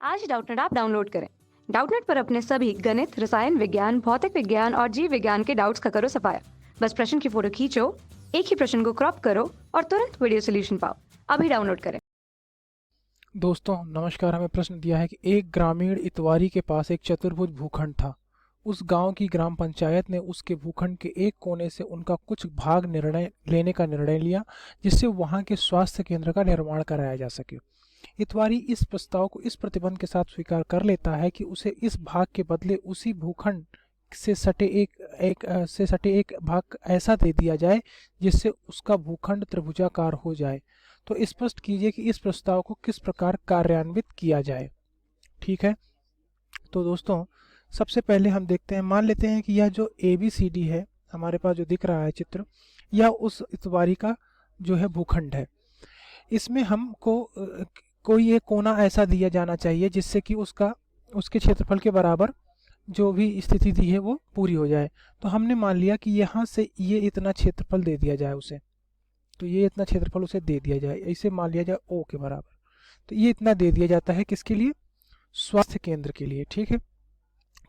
आज Doubtnut app download करें। Doubtnut पर अपने सभी गणित, रसायन विज्ञान, भौतिक विज्ञान और जीव विज्ञान के डाउट्स का करो सफाया। बस प्रश्न की फोटो खींचो, एक ही प्रश्न को क्रॉप करो और तुरंत वीडियो सोल्यूशन पाओ। अभी डाउनलोड करें। दोस्तों नमस्कार। हमें प्रश्न दिया है कि एक ग्रामीण इतवारी के पास एक चतुर्भुज भूखंड था। उस गांव की ग्राम पंचायत ने उसके भूखंड के एक कोने से उनका कुछ भाग निर्णय लेने का निर्णय लिया, जिससे वहां के स्वास्थ्य केंद्र का निर्माण कराया जा सके। इतवारी इस प्रस्ताव को इस प्रतिबंध के साथ स्वीकार कर लेता है कि उसे इस भाग के बदले उसी भूखंड से सटे एक भाग ऐसा दे दिया जाए जिससे उसका भूखंड त्रिभुजाकार हो जाए। तो स्पष्ट कीजिए कि इस प्रस्ताव को किस प्रकार कार्यान्वित किया जाए। ठीक है, तो दोस्तों सबसे पहले हम देखते हैं, मान लेते हैं कि यह जो ABCD है हमारे पास जो दिख रहा है चित्र, यह उस इतवारी का जो है भूखंड है। इसमें हमको कोई एक कोना ऐसा दिया जाना चाहिए जिससे कि उसके क्षेत्रफल के बराबर जो भी स्थिति दी है वो पूरी हो जाए। तो हमने मान लिया कि यहाँ से ये इतना क्षेत्रफल दे दिया जाए उसे, तो ये इतना क्षेत्रफल उसे दे दिया जाए, इसे मान लिया जाए O के बराबर। तो ये इतना दे दिया जाता है किसके लिए? स्वास्थ्य केंद्र के लिए। ठीक है,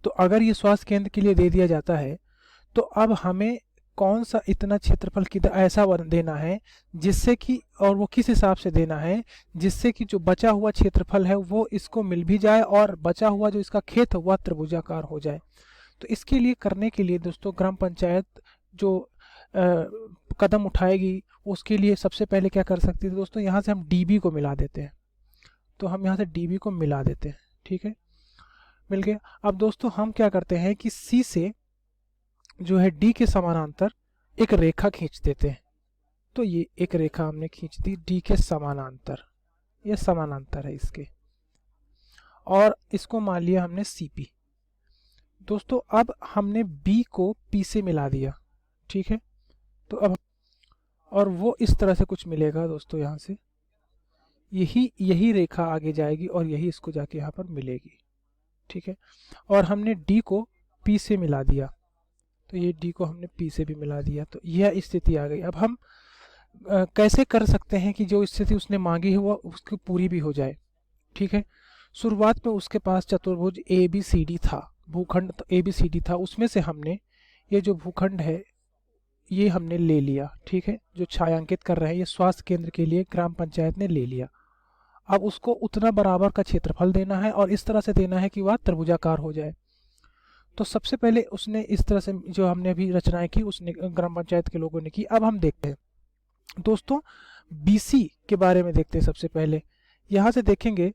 तो अगर ये स्वास्थ्य केंद्र के लिए दे दिया जाता है तो अब हमें कौन सा इतना क्षेत्रफल ऐसा देना है जिससे कि, और वो किस हिसाब से देना है जिससे कि जो बचा हुआ क्षेत्रफल है वो इसको मिल भी जाए और बचा हुआ जो इसका खेत है वह त्रिभुजाकार हो जाए। तो इसके लिए करने के लिए दोस्तों ग्राम पंचायत जो कदम उठाएगी उसके लिए सबसे पहले क्या कर सकती है दोस्तों, यहाँ से हम DB को मिला देते हैं। तो हम यहाँ से DB को मिला देते हैं। ठीक है, मिल गया। अब दोस्तों हम क्या करते हैं कि C से जो है D के समानांतर एक रेखा खींच देते हैं। तो ये एक रेखा हमने खींच दी D के समानांतर, ये समानांतर है इसके, और इसको मान लिया हमने CP। दोस्तों अब हमने B को P से मिला दिया। ठीक है, तो अब और वो इस तरह से कुछ मिलेगा दोस्तों, यहाँ से यही रेखा आगे जाएगी और यही इसको जाके यहाँ पर मिलेगी। ठीक है, और हमने D को P से मिला दिया, तो ये D को हमने P से भी मिला दिया, तो यह स्थिति आ गई। अब हम कैसे कर सकते हैं कि जो स्थिति उसने मांगी है वो उसकी पूरी भी हो जाए। ठीक है, शुरुआत में उसके पास चतुर्भुज ABCD था, भूखंड ABCD था, उसमें से हमने ये जो भूखंड है ये हमने ले लिया। ठीक है, जो छायांकित कर रहे हैं ये स्वास्थ्य केंद्र के लिए ग्राम पंचायत ने ले लिया। अब उसको उतना बराबर का क्षेत्रफल देना है और इस तरह से देना है कि वह त्रिभुजाकार हो जाए। तो सबसे पहले उसने इस तरह से जो हमने अभी रचनाएं की उसने ग्राम पंचायत के लोगों ने की। अब हम देखते हैं दोस्तों BC के बारे में देखते हैं। सबसे पहले यहाँ से देखेंगे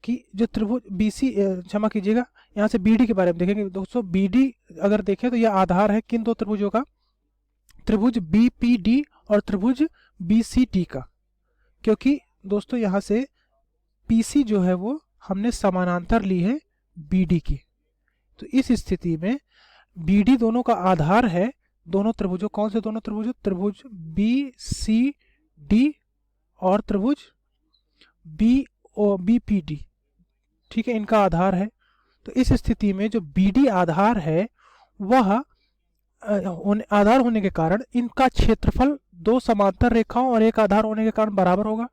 कि जो त्रिभुज BC, क्षमा कीजिएगा, यहाँ से BD के बारे में देखेंगे। दोस्तों BD अगर देखें तो यह आधार है किन दो त्रिभुजों का? त्रिभुज BPD और त्रिभुज BCD का, क्योंकि दोस्तों यहाँ से PC जो है वो हमने समानांतर ली है BD की। तो इस स्थिति में BD दोनों का आधार है दोनों त्रिभुजों, कौन से दोनों त्रिभुजों? त्रिभुज BCD और त्रिभुज BPD। ठीक है, इनका आधार है। तो इस स्थिति में जो BD आधार है वह आधार होने के कारण इनका क्षेत्रफल दो समांतर रेखाओं और एक आधार होने के कारण बराबर होगा।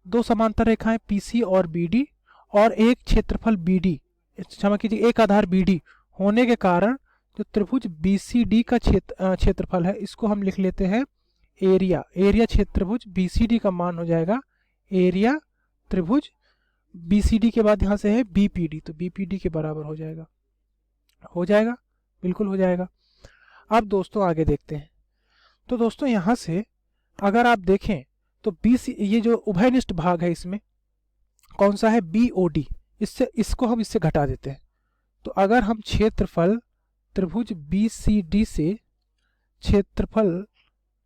दो समांतर रेखाएं PC और BD और एक क्षेत्रफल BD, क्षमा कीजिए एक आधार BD होने के कारण जो त्रिभुज BCD का क्षेत्रफल है इसको हम लिख लेते हैं एरिया। एरिया त्रिभुज BCD का मान हो जाएगा एरिया त्रिभुज BCD के बाद यहाँ से है BPD, तो BPD के बराबर हो जाएगा। हो जाएगा, बिल्कुल हो जाएगा। अब दोस्तों आगे देखते हैं। तो दोस्तों यहाँ से अगर आप देखें तो BC, ये जो उभयनिष्ठ भाग है इसमें कौन सा है? BOD। इसको हम इससे घटा देते हैं। तो अगर हम क्षेत्रफल त्रिभुज BCD से क्षेत्रफल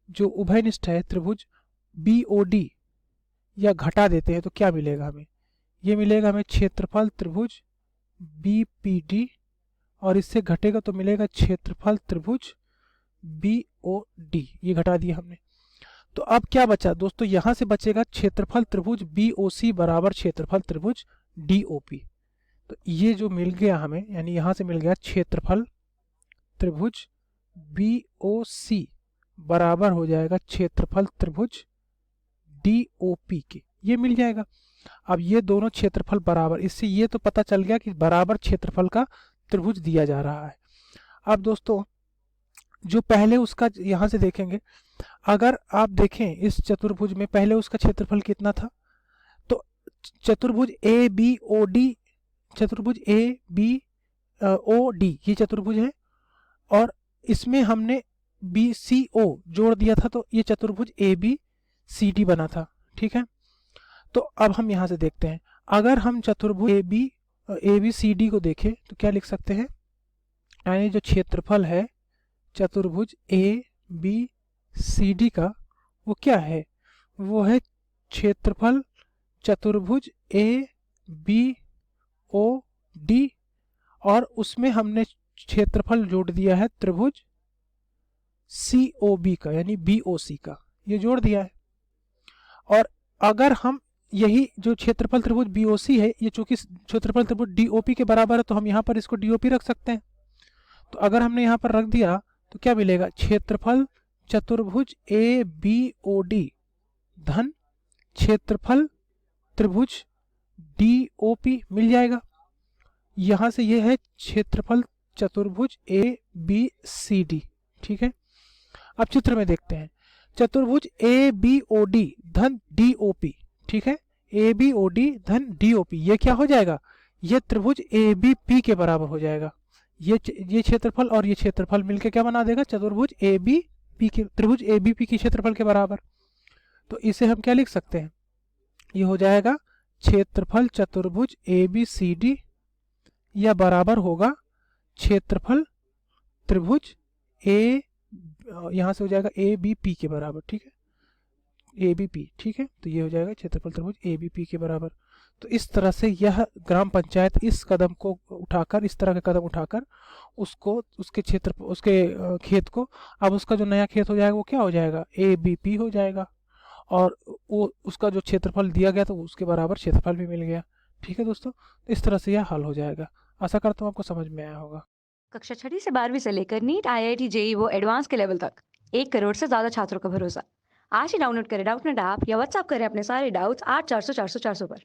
जो उभयनिष्ठ है त्रिभुज BOD या घटा देते हैं तो क्या मिलेगा हमें? ये मिलेगा हमें क्षेत्रफल त्रिभुज BPD और इससे घटेगा तो मिलेगा क्षेत्रफल त्रिभुज BOD। ये घटा दिया हमने। तो अब क्या बचा दोस्तों? यहाँ से बचेगा क्षेत्रफल त्रिभुज BOC बराबर क्षेत्रफल त्रिभुज DOP। तो ये जो मिल गया हमें, यानी यहाँ से मिल गया क्षेत्रफल त्रिभुज BOC बराबर हो जाएगा क्षेत्रफल त्रिभुज DOP के, ये मिल जाएगा। अब ये दोनों क्षेत्रफल बराबर, इससे ये तो पता चल गया कि बराबर क्षेत्रफल का त्रिभुज दिया जा रहा है। अब दोस्तों जो पहले उसका यहाँ से देखेंगे, अगर आप देखें इस चतुर्भुज में पहले उसका क्षेत्रफल कितना था, तो चतुर्भुज ए बी ओ डी, चतुर्भुज ए बी ओ डी ये चतुर्भुज है, और इसमें हमने बी सी ओ जोड़ दिया था, तो ये चतुर्भुज ए बी सी डी बना था। ठीक है, तो अब हम यहाँ से देखते हैं, अगर हम चतुर्भुज ए बी सी डी को देखें तो क्या लिख सकते हैं, यानी जो क्षेत्रफल है चतुर्भुज ए बी सी डी का वो क्या है, वो है क्षेत्रफल चतुर्भुज ए बी ओ डी, और उसमें हमने क्षेत्रफल जोड़ दिया है त्रिभुज सी ओ बी का, यानी बी ओ सी का, ये जोड़ दिया है। और अगर हम यही जो क्षेत्रफल त्रिभुज बी ओ सी है, ये चूंकि क्षेत्रफल त्रिभुज डी ओ पी के बराबर है, तो हम यहाँ पर इसको डी ओ पी रख सकते हैं। तो अगर हमने यहाँ पर रख दिया तो क्या मिलेगा, क्षेत्रफल चतुर्भुज ए बी ओ डी धन क्षेत्रफल त्रिभुज डी ओ पी मिल जाएगा। यहाँ से ये है क्षेत्रफल चतुर्भुज ए बी सी डी। ठीक है, अब चित्र में देखते हैं, चतुर्भुज ए बी ओ डी धन डी ओ पी। ठीक है, ए बी ओ डी धन डी ओ पी, ये क्या हो जाएगा, ये त्रिभुज ए बी पी के बराबर हो जाएगा। ये क्षेत्रफल और ये क्षेत्रफल मिलके क्या बना देगा, चतुर्भुज ए बी पी के, त्रिभुज ए बी पी के क्षेत्रफल के बराबर। तो इसे हम क्या लिख सकते हैं, ये हो जाएगा क्षेत्रफल चतुर्भुज ए बी सी डी या बराबर होगा क्षेत्रफल त्रिभुज ए, यहाँ से हो जाएगा ए बी पी के बराबर। ठीक है, ए बी पी। ठीक है, तो ये हो जाएगा क्षेत्रफल त्रिभुज ए बी पी के बराबर। तो इस तरह से यह ग्राम पंचायत इस कदम को उठाकर, इस तरह के कदम उठाकर उसको उसके क्षेत्र, उसके खेत को, अब उसका जो नया खेत हो जाएगा वो क्या हो जाएगा, ए बी पी हो जाएगा, और वो उसका जो क्षेत्रफल दिया गया तो उसके बराबर क्षेत्रफल भी मिल गया। ठीक है दोस्तों, इस तरह से यह हल हो जाएगा। आशा करता हूँ आपको समझ में आया होगा। कक्षा 6 से 12वीं से लेकर नीट, IIT, जेईई वो एडवांस के लेवल तक 1 करोड़ से ज्यादा छात्रों का भरोसा। आज ही डाउनलोड करें डाउटनेट ऐप या व्हाट्सएप करें अपने सारे डाउट्स 8400 400 400 पर।